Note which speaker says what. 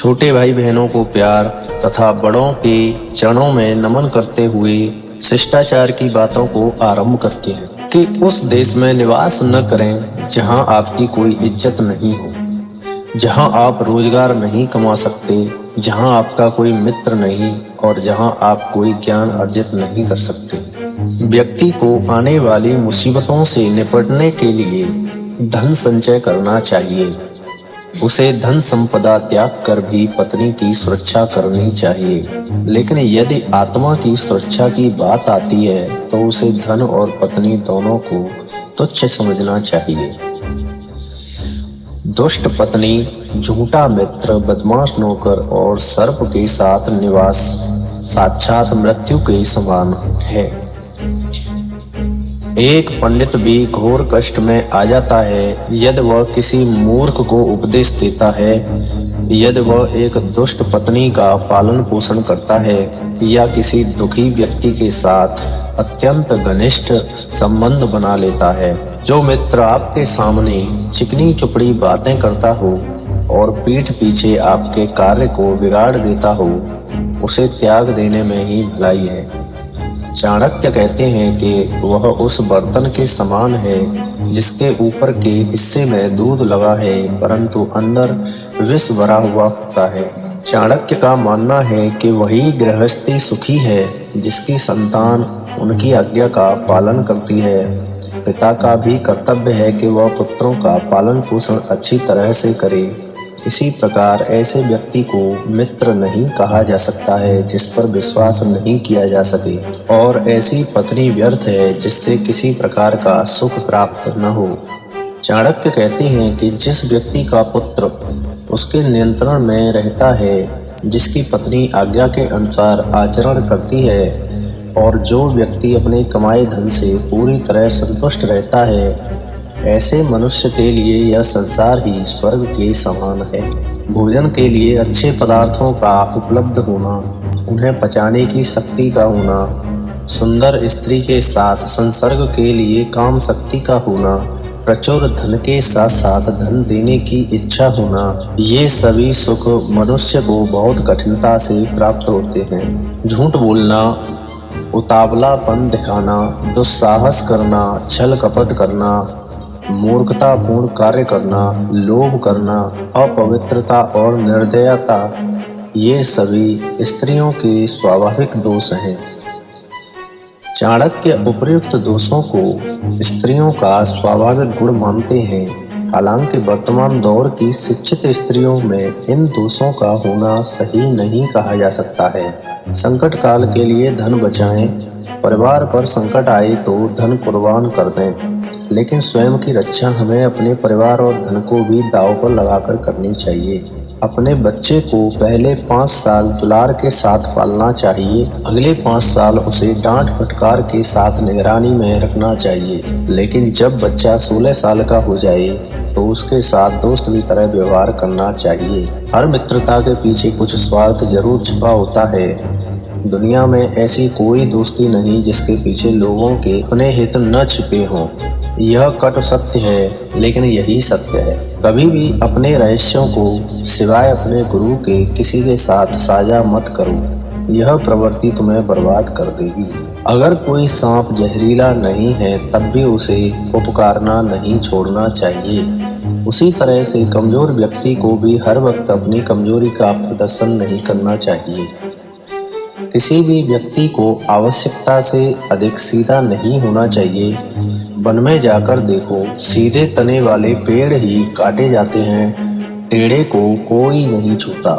Speaker 1: छोटे भाई बहनों को प्यार तथा बड़ों के चरणों में नमन करते हुए शिष्टाचार की बातों को आरंभ करते हैं कि उस देश में निवास न करें जहां आपकी कोई इज्जत नहीं हो, जहां आप रोजगार नहीं कमा सकते, जहां आपका कोई मित्र नहीं और जहां आप कोई ज्ञान अर्जित नहीं कर सकते। व्यक्ति को आने वाली मुसीबतों से निपटने के लिए धन संचय करना चाहिए। उसे धन संपदा त्याग कर भी पत्नी की सुरक्षा करनी चाहिए, लेकिन यदि आत्मा की सुरक्षा की बात आती है तो उसे धन और पत्नी दोनों को तुच्छ समझना चाहिए। दुष्ट पत्नी, झूठा मित्र, बदमाश नौकर और सर्प के साथ निवास साक्षात मृत्यु के समान है। एक पंडित भी घोर कष्ट में आ जाता है यदि वह किसी मूर्ख को उपदेश देता है, यदि वह एक दुष्ट पत्नी का पालन पोषण करता है या किसी दुखी व्यक्ति के साथ अत्यंत घनिष्ठ संबंध बना लेता है। जो मित्र आपके सामने चिकनी चुपड़ी बातें करता हो और पीठ पीछे आपके कार्य को बिगाड़ देता हो, उसे त्याग देने में ही भलाई है। चाणक्य कहते हैं कि वह उस बर्तन के समान है जिसके ऊपर के हिस्से में दूध लगा है परंतु अंदर विष भरा हुआ होता है। चाणक्य का मानना है कि वही गृहस्थी सुखी है जिसकी संतान उनकी आज्ञा का पालन करती है। पिता का भी कर्तव्य है कि वह पुत्रों का पालन पोषण अच्छी तरह से करे। इसी प्रकार ऐसे व्यक्ति को मित्र नहीं कहा जा सकता है जिस पर विश्वास नहीं किया जा सके, और ऐसी पत्नी व्यर्थ है जिससे किसी प्रकार का सुख प्राप्त न हो। चाणक्य कहते हैं कि जिस व्यक्ति का पुत्र उसके नियंत्रण में रहता है, जिसकी पत्नी आज्ञा के अनुसार आचरण करती है और जो व्यक्ति अपने कमाए धन से पूरी तरह संतुष्ट रहता है, ऐसे मनुष्य के लिए यह संसार ही स्वर्ग के समान है। भोजन के लिए अच्छे पदार्थों का उपलब्ध होना, उन्हें पचाने की शक्ति का होना, सुंदर स्त्री के साथ संसर्ग के लिए काम शक्ति का होना, प्रचुर धन के साथ साथ धन देने की इच्छा होना, ये सभी सुख मनुष्य को बहुत कठिनता से प्राप्त होते हैं। झूठ बोलना, उतावलापन दिखाना, दुस्साहस करना, छल कपट करना, मूर्खतापूर्ण कार्य करना, लोभ करना, अपवित्रता और निर्दयता, ये सभी स्त्रियों के स्वाभाविक दोष हैं। चाणक्य उपर्युक्त दोषों को स्त्रियों का स्वाभाविक गुण मानते हैं। हालांकि वर्तमान दौर की शिक्षित स्त्रियों में इन दोषों का होना सही नहीं कहा जा सकता है। संकट काल के लिए धन बचाएं, परिवार पर संकट आए तो धन कुर्बान कर दें, लेकिन स्वयं की रक्षा हमें अपने परिवार और धन को भी दांव पर लगाकर करनी चाहिए। अपने बच्चे को पहले 5 साल दुलार के साथ पालना चाहिए, अगले 5 साल उसे डांट फटकार के साथ निगरानी में रखना चाहिए, लेकिन जब बच्चा 16 साल का हो जाए तो उसके साथ दोस्त की तरह व्यवहार करना चाहिए। हर मित्रता के पीछे कुछ स्वार्थ जरूर छिपा होता है। दुनिया में ऐसी कोई दोस्ती नहीं जिसके पीछे लोगों के अपने हित न छिपे हों। यह कटु सत्य है, लेकिन यही सत्य है। कभी भी अपने रहस्यों को सिवाय अपने गुरु के किसी के साथ साझा मत करो, यह प्रवृत्ति तुम्हें बर्बाद कर देगी। अगर कोई सांप जहरीला नहीं है तब भी उसे पुकारना नहीं छोड़ना चाहिए। उसी तरह से कमजोर व्यक्ति को भी हर वक्त अपनी कमजोरी का प्रदर्शन नहीं करना चाहिए। किसी भी व्यक्ति को आवश्यकता से अधिक सीधा नहीं होना चाहिए। वन में जाकर देखो, सीधे तने वाले पेड़ ही काटे जाते हैं, टेढ़े को कोई नहीं छूता।